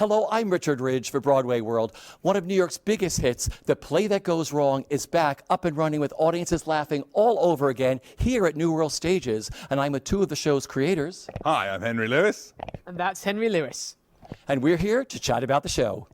Hello, I'm Richard Ridge for Broadway World. One of New York's biggest hits, The Play That Goes Wrong, is back up and running with audiences laughing all over again here at New World Stages. And I'm with two of the show's creators. Hi, I'm Henry Lewis. And that's Henry Lewis. And we're here to chat about the show.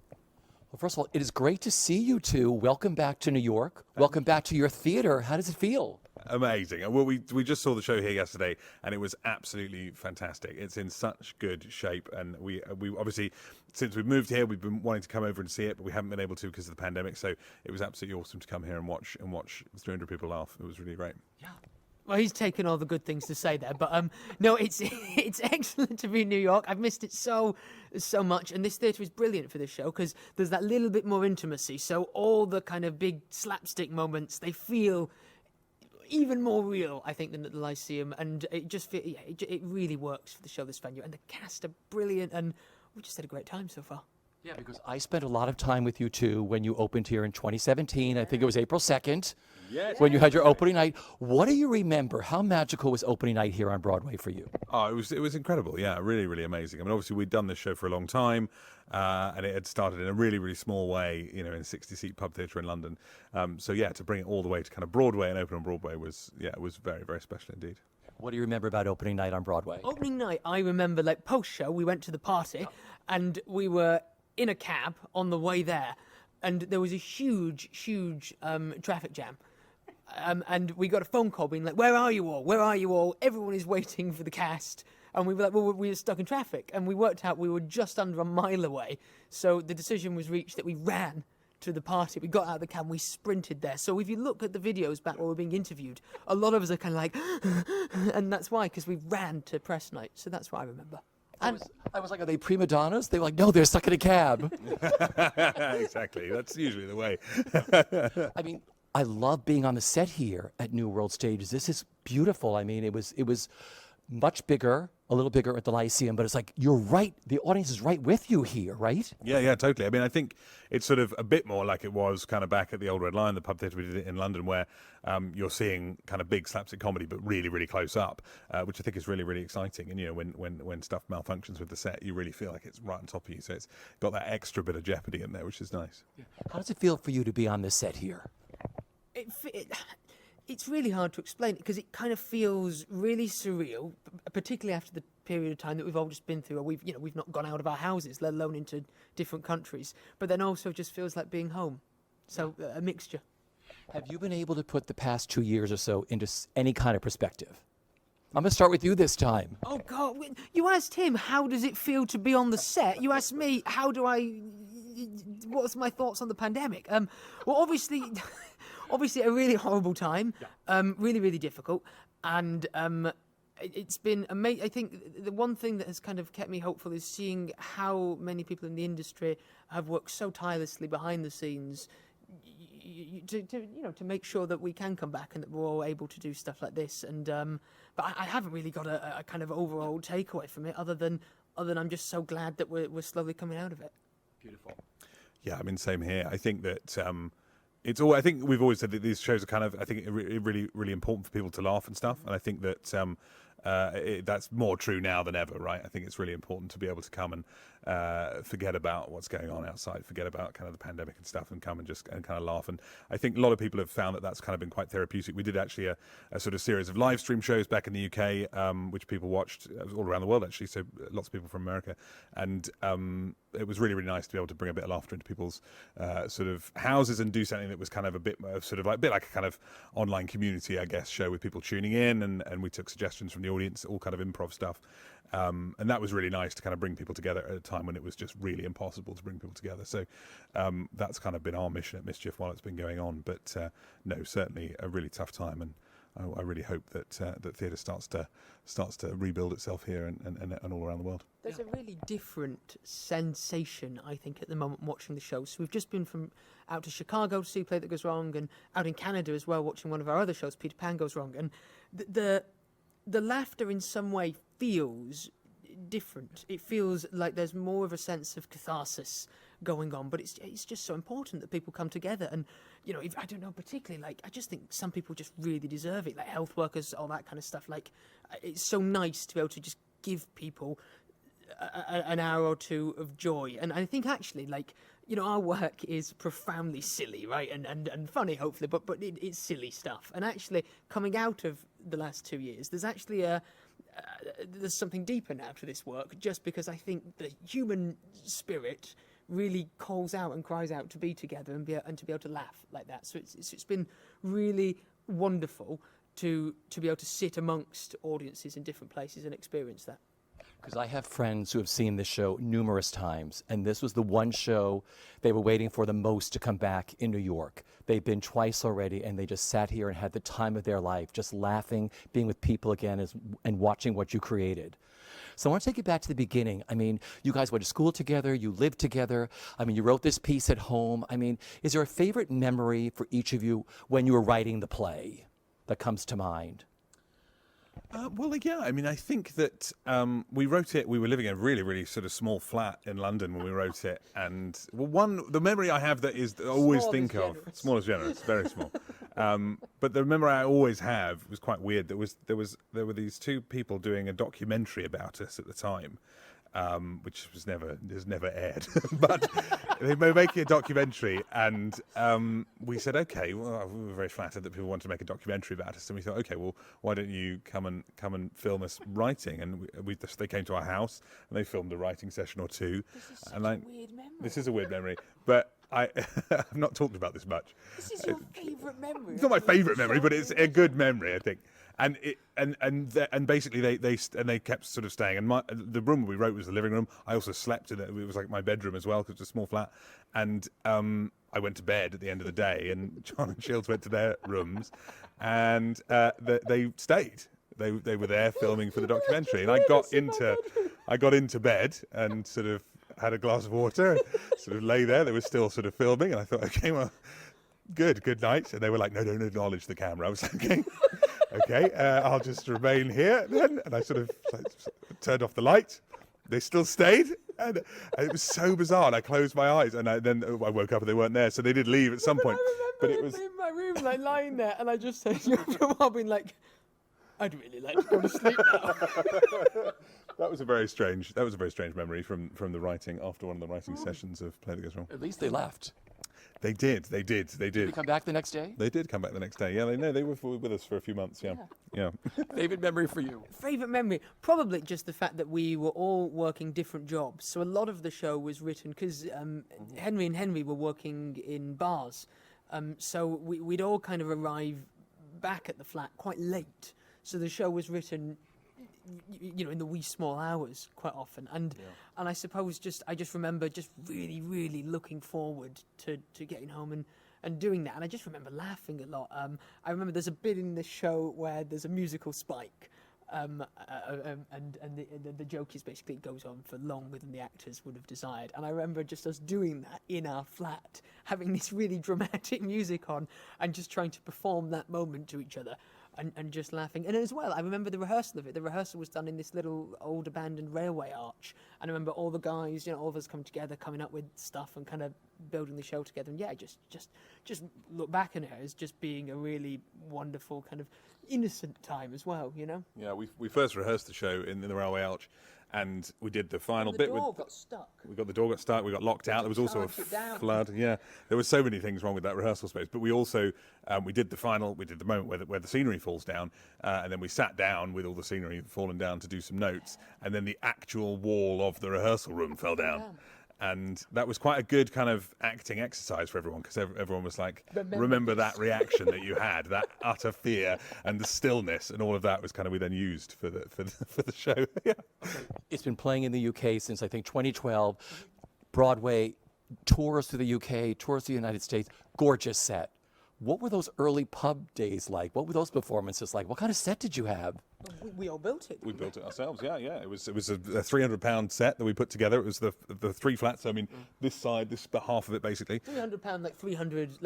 Well, first of all, it is great to see you two. Welcome back to New York. Welcome back to your theater. How does it feel? Amazing. Well, we just saw the show here yesterday, and it was absolutely fantastic. It's in such good shape, and we obviously, since we've moved here, we've been wanting to come over and see it, but we haven't been able to because of the pandemic. So it was absolutely awesome to come here and watch 300 people laugh. It was really great. Yeah. Well, he's taken all the good things to say there, but no, it's excellent to be in New York. I've missed it so much, and this theatre is brilliant for this show because there's that little bit more intimacy. So all the kind of big slapstick moments, they feel even more real, I think, than at the Lyceum, and it really works for the show, this venue, and the cast are brilliant, and we've just had a great time so far. Yeah, because I spent a lot of time with you two when you opened here in 2017. I think it was April 2nd. Yes. When you had your opening night. What do you remember? How magical was opening night here on Broadway for you? Oh, it was incredible. Yeah, really, really amazing. I mean, obviously we'd done this show for a long time, and it had started in a really, really small way, in a 60-seat pub theatre in London. So yeah, to bring it all the way to kind of Broadway and open on Broadway was very, very special indeed. What do you remember about opening night on Broadway? Opening night, I remember, like, post-show, we went to the party, and we were in a cab on the way there, and there was a huge traffic jam. And we got a phone call being like, where are you all? Where are you all? Everyone is waiting for the cast. And we were like, well, we were stuck in traffic. And we worked out we were just under a mile away. So the decision was reached that we ran to the party. We got out of the cab, we sprinted there. So if you look at the videos back where we're being interviewed, a lot of us are kind of like, and that's why, because we ran to press night. So that's what I remember. I was like, are they prima donnas? They were like, no, they're stuck in a cab. Exactly. That's usually the way. I mean, I love being on the set here at New World Stages. This is beautiful. I mean, it was much bigger, a little bigger at the Lyceum, but it's like, you're right. The audience is right with you here, right? Yeah, totally. I mean, I think it's sort of a bit more like it was kind of back at the Old Red Lion, the pub theatre we did it in London, where you're seeing kind of big slapstick comedy, but really, really close up, which I think is really, really exciting. And, when stuff malfunctions with the set, you really feel like it's right on top of you. So it's got that extra bit of jeopardy in there, which is nice. Yeah. How does it feel for you to be on this set here? It's really hard to explain it because it kind of feels really surreal, particularly after the period of time that we've all just been through, where we've not gone out of our houses, let alone into different countries. But then also just feels like being home. So a mixture. Have you been able to put the past 2 years or so into any kind of perspective? I'm going to start with you this time. Oh, God. You asked him, how does it feel to be on the set? You asked me, what's my thoughts on the pandemic? Well, obviously a really horrible time, really, really difficult. And it's been amazing. I think the one thing that has kind of kept me hopeful is seeing how many people in the industry have worked so tirelessly behind the scenes to make sure that we can come back and that we're all able to do stuff like this. And but I haven't really got a kind of overall takeaway from it, other than I'm just so glad that we're slowly coming out of it. Beautiful. Yeah, I mean, same here. I think that it's all. I think we've always said that these shows are kind of, I think, really, really important for people to laugh and stuff. And I think that that's more true now than ever, right? I think it's really important to be able to come and forget about what's going on outside, forget about kind of the pandemic and stuff, and come and kind of laugh. And I think a lot of people have found that that's kind of been quite therapeutic. We did actually a sort of series of live stream shows back in the UK, which people watched all around the world, actually. So lots of people from America, and it was really, really nice to be able to bring a bit of laughter into people's sort of houses and do something that was kind of a bit of sort of like a bit like a kind of online community, I guess, show with people tuning in, and we took suggestions from the audience, all kind of improv stuff. And that was really nice to kind of bring people together at a time when it was just really impossible to bring people together. So that's kind of been our mission at Mischief while it's been going on. But no, certainly a really tough time, and I really hope that theatre starts to rebuild itself here and all around the world. There's a really different sensation, I think, at the moment watching the show. So we've just been out to Chicago to see Play That Goes Wrong, and out in Canada as well, watching one of our other shows, Peter Pan Goes Wrong, and the laughter in some way feels different. It feels like there's more of a sense of catharsis going on, but it's just so important that people come together. And I don't know, particularly, like, I just think some people just really deserve it, like health workers, all that kind of stuff. Like, it's so nice to be able to just give people an hour or two of joy. And I think actually, like, you know, our work is profoundly silly, right? And funny, hopefully, but it's silly stuff. And actually, coming out of the last 2 years, there's actually there's something deeper now to this work, just because I think the human spirit really calls out and cries out to be together and to be able to laugh like that. So it's been really wonderful to be able to sit amongst audiences in different places and experience that. Because I have friends who have seen this show numerous times, and this was the one show they were waiting for the most to come back in New York. They've been twice already, and they just sat here and had the time of their life, just laughing, being with people again, and watching what you created. So I want to take you back to the beginning. I mean, you guys went to school together, you lived together. I mean, you wrote this piece at home. I mean, is there a favorite memory for each of you when you were writing the play that comes to mind? Well, yeah, I mean, I think that we wrote it, we were living in a really, really sort of small flat in London when we wrote it. And the memory I have that I always think of, small is generous, very small. But the memory I always have was quite weird. There were these two people doing a documentary about us at the time. Which was never aired, but they were making a documentary, and we said, okay, well, we were very flattered that people wanted to make a documentary about us, and we thought, okay, well, why don't you come and film us writing? And they came to our house and they filmed a writing session or two. This is such a weird memory. This is a weird memory, but I've not talked about this much. This is your favourite memory. It's not my favourite memory, but it's a good memory, I think. And basically they kept sort of staying. And the room we wrote was the living room. I also slept in it. It was like my bedroom as well, because it's a small flat. And I went to bed at the end of the day, and John and Shields went to their rooms, and they stayed. They were there filming for the documentary, and I got into bed and sort of had a glass of water and sort of lay there. They were still sort of filming, and I thought, okay, well, good night. And they were like, no, don't acknowledge the camera. I was like, okay, I'll just remain here then. And I sort of turned off the light. They still stayed, and it was so bizarre. And I closed my eyes, and then I woke up and they weren't there. So they did leave at some point. But it was in my room, like lying there, and I just said, after a while, being like, I'd really like to go to sleep now. That was a very strange memory from the writing, after one of the writing sessions of Play That Goes Wrong. At least they left. They did. Did they come back the next day? They did come back the next day. Yeah, they were with us for a few months. Yeah. Favorite memory for you? Favourite memory? Probably just the fact that we were all working different jobs. So a lot of the show was written because Henry and Henry were working in bars. So we'd all kind of arrive back at the flat quite late. So the show was written, you know, in the wee small hours quite often. And I suppose I just remember just really, really looking forward to getting home and doing that. And I just remember laughing a lot. I remember there's a bit in the show where there's a musical spike. And the joke is basically it goes on for longer than the actors would have desired. And I remember just us doing that in our flat, having this really dramatic music on and just trying to perform that moment to each other. And just laughing. And as well, I remember the rehearsal of it. The rehearsal was done in this little old abandoned railway arch. And I remember all the guys, you know, all of us come together, coming up with stuff and kind of building the show together. And yeah, just look back on it as just being a really wonderful kind of innocent time as well, you know? Yeah, we first rehearsed the show in the railway arch, and we did the final the bit. door got stuck. The door got stuck. We got locked out. There was also a flood. Yeah, there were so many things wrong with that rehearsal space. But we also we did the moment where the scenery falls down, and then we sat down with all the scenery falling down to do some notes, and then the actual wall of the rehearsal room fell down. And that was quite a good kind of acting exercise for everyone, because everyone was like, remember that reaction that you had, that utter fear and the stillness, and all of that was kind of we then used for the show. Yeah. It's been playing in the UK since I think 2012. Broadway, tours to the UK, tours to the United States. Gorgeous set. What were those early pub days like? What were those performances like? What kind of set did you have? We all built it. We built it ourselves. Yeah. It was a £300 set that we put together. It was the three flats. So, I mean, this side, this half of it basically. £300, like 300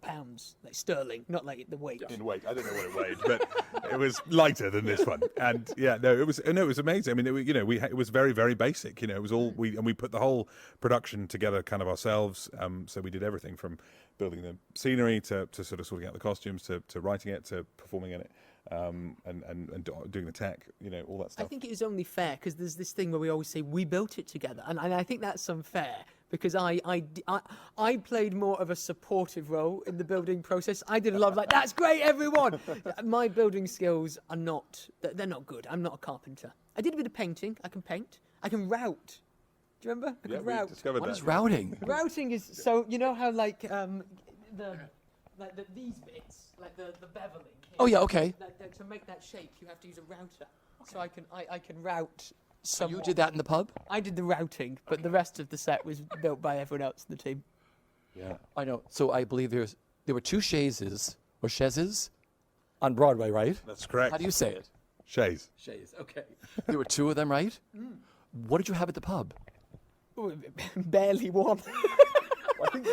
pounds, like sterling, not like the weight. In weight, I don't know what it weighed, but it was lighter than this one. And yeah, it was amazing. I mean, it was very, very basic. You know, it was all we put the whole production together kind of ourselves. So we did everything from building the scenery to sort of sorting out the costumes to writing it to performing in it. and doing the tech, all that I stuff. think it is only fair because there's this thing where we always say we built it together, and I think that's unfair because I played more of a supportive role in the building process. I did a lot of like, that's great, everyone. My building skills are they're not good. I'm not a carpenter. I did a bit of painting. I can paint. I can route. Do you remember? I Yeah, can we route. discovered What that. is routing? Routing is so how these bits, like the beveling. Here, Oh, yeah, okay. To make that shape, you have to use a router. So I can route. So you did that in the pub? I did the routing, but the rest of the set was built by everyone else in the team. Yeah. I know. So I believe there were 2 chaises on Broadway, right? That's correct. How do you say it? Shays. Chaise. Okay. There were 2 of them, right? What did you have at the pub? Barely one. I think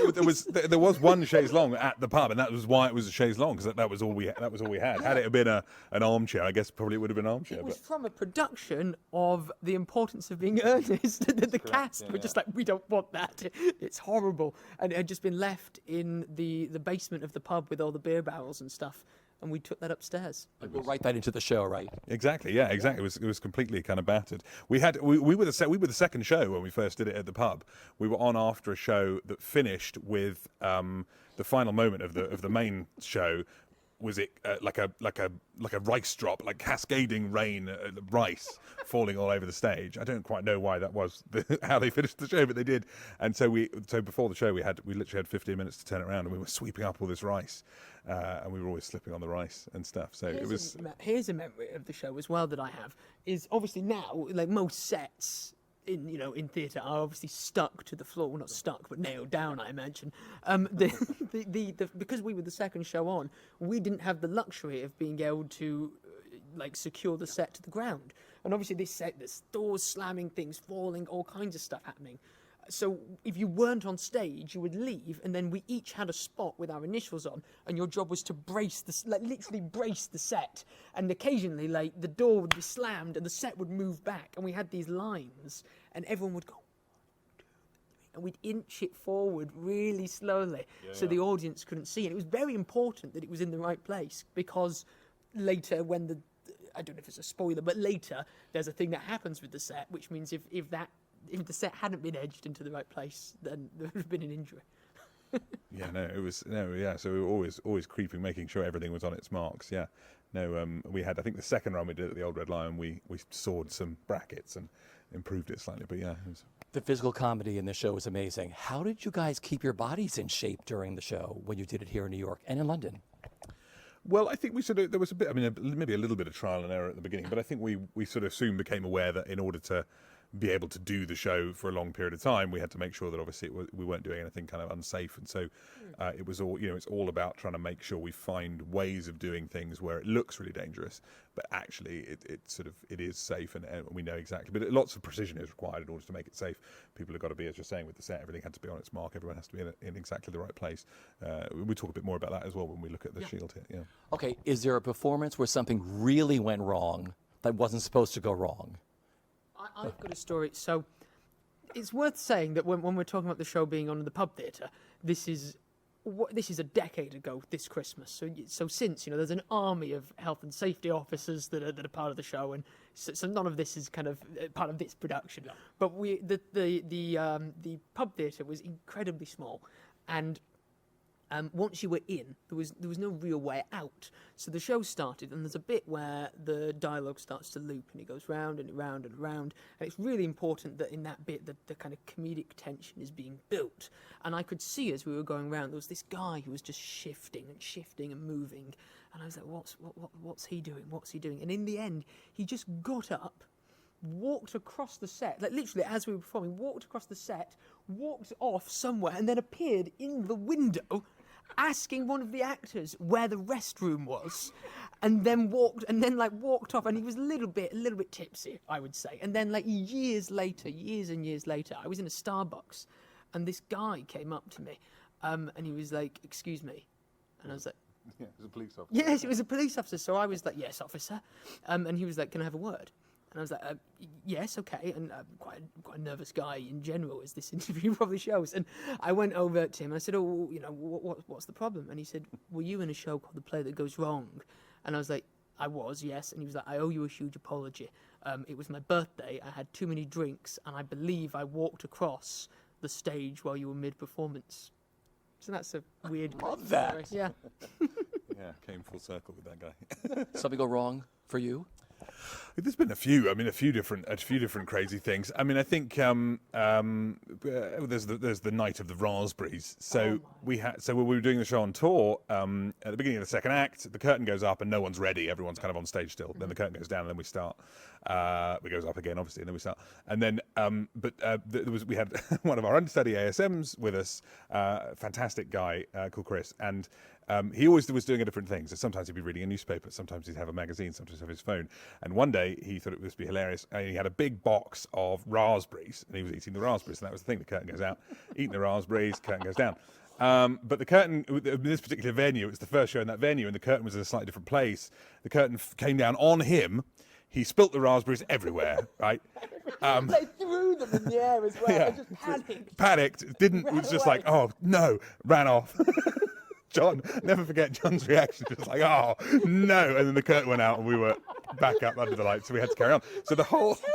there was one chaise longue at the pub, and that was why it was a chaise longue, because that was all we had. Had it have been an armchair, I guess probably it would have been an armchair. It was But from a production of the importance of being earnest. The cast were just like, we don't want that. It's horrible. And it had just been left in the basement of the pub with all the beer barrels and stuff. And we took that upstairs. We'll write that into the show, right? exactly, yeah, exactly. It was completely kind of battered. We were the second show when we first did it at the pub. We were on after a show that finished with the final moment of the main show. Was it like a rice drop, like cascading rain, rice falling all over the stage? I don't quite know why that was how they finished the show, but they did. And so before the show we literally had 15 minutes to turn it around, and we were sweeping up all this rice, and we were always slipping on the rice and stuff. So it was. Here's a memory of the show as well that I have is obviously now like most sets. In theatre are obviously stuck to the floor. Well, not stuck, but nailed down, I imagine. Because we were the second show on, we didn't have the luxury of being able to secure the set to the ground. And obviously this set, there's doors slamming, things falling, all kinds of stuff happening. So if you weren't on stage, you would leave, and then we each had a spot with our initials on, and your job was to literally brace the set. And occasionally, the door would be slammed, and the set would move back, and we had these lines, and everyone would go, 1, 2, 3, and we'd inch it forward really slowly, so the audience couldn't see. And it was very important that it was in the right place, because later when I don't know if it's a spoiler, but later there's a thing that happens with the set, which means if the set hadn't been edged into the right place, then there would have been an injury. So we were always creeping, making sure everything was on its marks. Yeah, we had. I think the second run we did at the Old Red Lion, we sawed some brackets and improved it slightly. But yeah, it was. The physical comedy in the show was amazing. How did you guys keep your bodies in shape during the show when you did it here in New York and in London? Well, I think there was a bit. I mean, maybe a little bit of trial and error at the beginning, but I think we sort of soon became aware that in order to be able to do the show for a long period of time, we had to make sure that obviously we weren't doing anything kind of unsafe, and so it was all it's all about trying to make sure we find ways of doing things where it looks really dangerous, but actually it is safe, and we know exactly. But lots of precision is required in order to make it safe. People have got to be, as you're saying, with the set, everything had to be on its mark. Everyone has to be in exactly the right place. We talk a bit more about that as well when we look at the Shield here. Yeah. Okay, is there a performance where something really went wrong that wasn't supposed to go wrong? I've got a story. So it's worth saying that when we're talking about the show being on in the pub theatre, this is a decade ago this Christmas. So since there's an army of health and safety officers that are part of the show, and so none of this is kind of part of this production. Yeah. But the pub theatre was incredibly small, and once you were in, there was no real way out. So the show started, and there's a bit where the dialogue starts to loop, and it goes round and round and round. And it's really important that in that bit, the kind of comedic tension is being built. And I could see as we were going round, there was this guy who was just shifting and moving. And I was like, what's he doing? What's he doing? And in the end, he just got up, walked across the set, literally as we were performing, walked across the set, walked off somewhere, and then appeared in the window asking one of the actors where the restroom was, and then walked off, and he was a little bit tipsy, I would say. And then years and years later, I was in a Starbucks, and this guy came up to me, and he was like, "Excuse me," and I was like, Yeah, it was a police officer. "Yes, it was a police officer." So I was like, "Yes, officer," and he was like, "Can I have a word?" And I was like, yes, okay. And I'm quite a nervous guy in general, as this interview probably shows. And I went over to him and I said, what's the problem? And he said, were you in a show called The Play That Goes Wrong? And I was like, I was, yes. And he was like, I owe you a huge apology. It was my birthday. I had too many drinks, and I believe I walked across the stage while you were mid-performance. So that's a weird... Love that. Yeah. Yeah, came full circle with that guy. Something go wrong for you? There's been a few different crazy things. I mean, I think there's the night of the raspberries. So when we were doing the show on tour, at the beginning of the second act, the curtain goes up and no one's ready. Everyone's kind of on stage still. Then the curtain goes down and then we start. It goes up again, obviously, and then we start. And then, we had one of our understudy ASMs with us, fantastic guy called Chris, and he always was doing different things. So sometimes he'd be reading a newspaper, sometimes he'd have a magazine, sometimes he'd have his phone. And one day he thought it would be hilarious, and he had a big box of raspberries, and he was eating the raspberries, and that was the thing. The curtain goes out, eating the raspberries, curtain goes down. But the curtain, in this particular venue, it was the first show in that venue, and the curtain was in a slightly different place. The curtain came down on him. He spilt the raspberries everywhere, right? They threw them in the air as well. Yeah. I just panicked. Panicked, was just away. like, oh, no, ran off. John, never forget John's reaction. Just like, oh, no. And then the curtain went out and we were back up under the lights, so we had to carry on. So the whole... Tell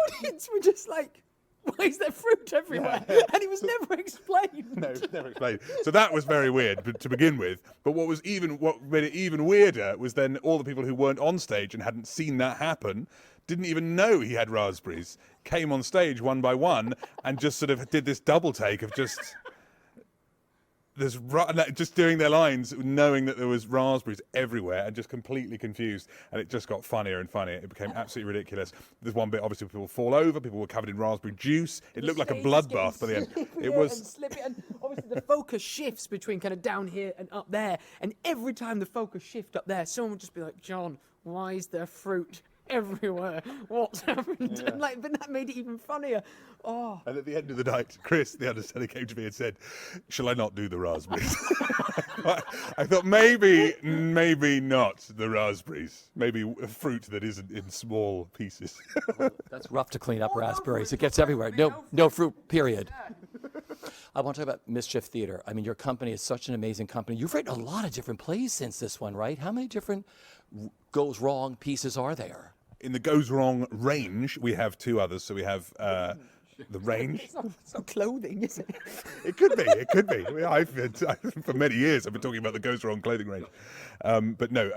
the audience were just like, why is there fruit everywhere? Yeah. And it was never explained. No, it was never explained. So that was very weird to begin with. But what made it even weirder was then all the people who weren't on stage and hadn't seen that happen didn't even know he had raspberries, came on stage one by one and just sort of did this double take of just doing their lines, knowing that there was raspberries everywhere and just completely confused. And it just got funnier and funnier. It became absolutely ridiculous. There's one bit, obviously, people fall over. People were covered in raspberry juice. It looked like a bloodbath by the end. It was... And obviously the focus shifts between kind of down here and up there. And every time the focus shift up there, someone would just be like, John, why is there fruit everywhere? What's happened? Yeah. And but that made it even funnier. Oh. And at the end of the night, Chris, the understudy, came to me and said, shall I not do the raspberries? I thought maybe not the raspberries. Maybe a fruit that isn't in small pieces. Well, that's rough to clean up raspberries. It gets everywhere. No fruit, period. I want to talk about Mischief Theatre. I mean, your company is such an amazing company. You've written a lot of different plays since this one, right? How many different goes wrong pieces are there? In the goes wrong range, we have two others. So we have the range. It's not clothing, is it? It could be. It could be. For many years, I've been talking about the goes wrong clothing range. But no,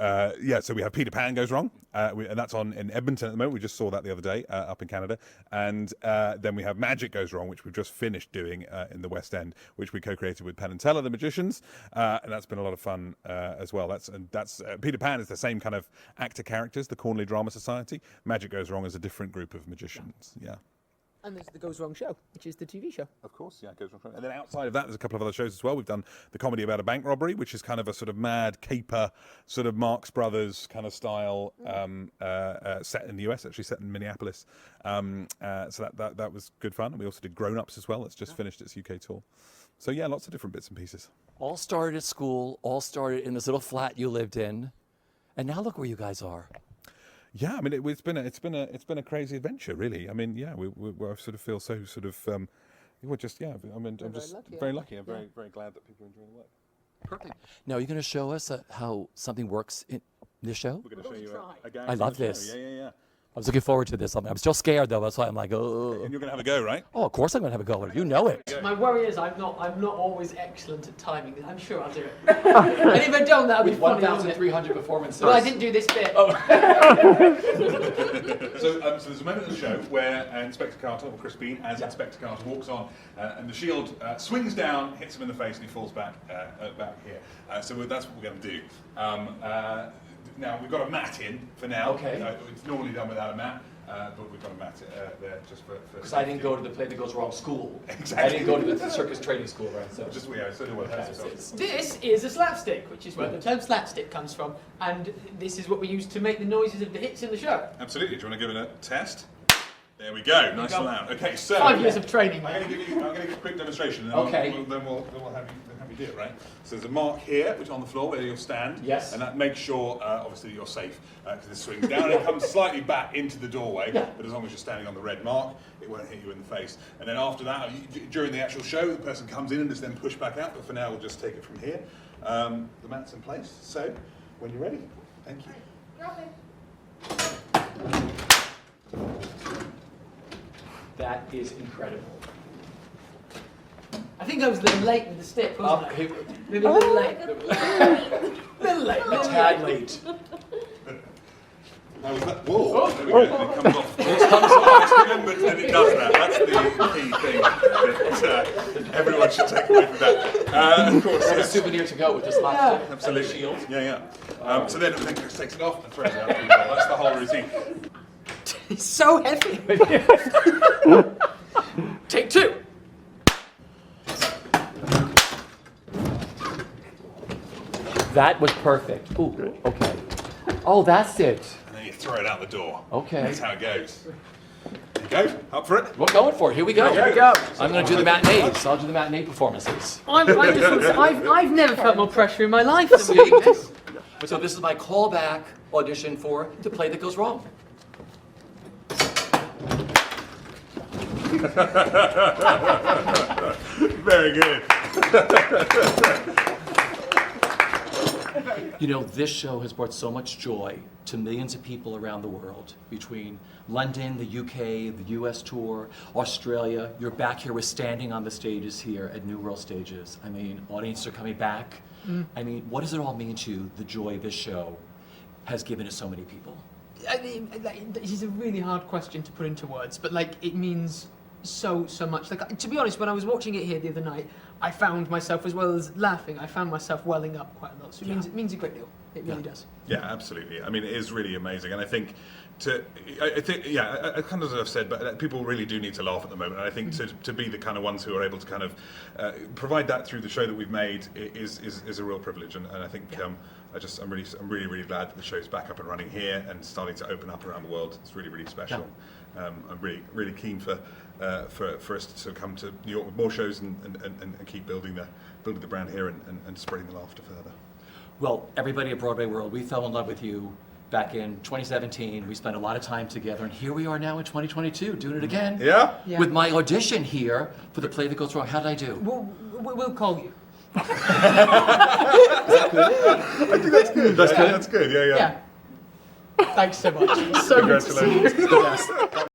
so we have Peter Pan Goes Wrong, and that's on in Edmonton at the moment. We just saw that the other day up in Canada. And then we have Magic Goes Wrong, which we've just finished doing in the West End, which we co-created with Penn and Teller, the magicians, and that's been a lot of fun as well. That's Peter Pan is the same kind of actor characters, the Cornley Drama Society. Magic Goes Wrong is a different group of magicians. Yeah. And there's the Goes Wrong Show, which is the TV show. Of course, yeah, it goes wrong. And then outside of that, there's a couple of other shows as well. We've done the comedy about a bank robbery, which is kind of a sort of mad caper, sort of Marx Brothers kind of style, set in the US, actually set in Minneapolis. So that was good fun. And we also did Grown Ups as well. It's just finished its UK tour. So yeah, lots of different bits and pieces. All started at school, all started in this little flat you lived in, and now look where you guys are. Yeah, I mean it's been a crazy adventure, really. I mean, yeah, we sort of feel so sort of we're just I mean I'm just very lucky. I'm very glad that people are enjoying the work. Perfect. Now, are you going to show us how something works in this show? We're going to show you a game. I love this. Yeah. I was looking forward to this. I'm still scared though. That's why I'm like, oh. And you're going to have a go, right? Oh, of course I'm going to have a go. You know it. My worry is I'm not always excellent at timing. I'm sure I'll do it. And if I don't, that'll be funny. 1,300 performances. Well, I didn't do this bit. Oh. So there's a moment in the show where Inspector Carter, or Chris Bean, as Inspector Carter walks on, and the shield swings down, hits him in the face, and he falls back here. So that's what we're going to do. Now, we've got a mat in for now. Okay. It's normally done without a mat, but we've got a mat there just for Because I didn't go to the Play That Goes Wrong school. Exactly. I didn't go to the circus training school, right? So just so no one hurts themselves. This is a slapstick, which is where the term slapstick comes from, and this is what we use to make the noises of the hits in the show. Absolutely. Do you want to give it a test? There we go. Nice and loud. Okay, so 5 years of training. I'm going to give you a quick demonstration, and Okay. then we'll have you do it, right? So there's a mark here, which on the floor where you'll stand. Yes. And that makes sure, obviously, you're safe because it swings down and it comes slightly back into the doorway. Yeah. But as long as you're standing on the red mark, it won't hit you in the face. And then after that, during the actual show, the person comes in and is then pushed back out. But for now, we'll just take it from here. The mat's in place. So when you're ready, thank you. That is incredible. I think I was a little late with the stick, wasn't I? Okay. Maybe a little late. little late. A tad late. How was that? Whoa! There we go. It comes off. Just remember that it does that. That's the key thing that everyone should take away from that. Of course, A yes. souvenir to go with this last Absolutely. shield. Yeah. So then Chris takes it off and throws it out. That's the whole routine. It's so heavy. Take two. That was perfect. Ooh, okay. Oh, that's it. And then you throw it out the door. Okay. That's how it goes. There you go. Up for it. We're going for it. Here we go. Here we go. I'm going to do the matinees. I'll do the matinee performances. I've never felt more pressure in my life than See? we do this. So this is my callback audition for The Play That Goes Wrong. Very good. You know, this show has brought so much joy to millions of people around the world, between London, the UK, the US tour, Australia. You're back here, we're standing on the stages here at New World Stages. I mean, audiences are coming back. I mean, what does it all mean to you, the joy this show has given to so many people? I mean, this is a really hard question to put into words, but like it means so much. Like, to be honest, when I was watching it here the other night, I found myself, as well as laughing, I found myself welling up quite a lot. So it means a great deal. It really does. Yeah, absolutely. I mean, it is really amazing, and I think I kind of as I've said, but people really do need to laugh at the moment. And I think to be the kind of ones who are able to kind of provide that through the show that we've made is a real privilege. And I think I'm really glad that the show's back up and running here and starting to open up around the world. It's really special. Yeah. I'm really keen for us to come to New York with more shows and keep building the brand here and spreading the laughter further. Well, everybody at Broadway World, we fell in love with you back in 2017. We spent a lot of time together, and here we are now in 2022, doing it again. Yeah? Yeah. With my audition here for The Play That Goes Wrong. How did I do? We'll call you. I think that's good. That's good. Yeah. Yeah. Thanks so much. So good to see you. Congratulations. The best.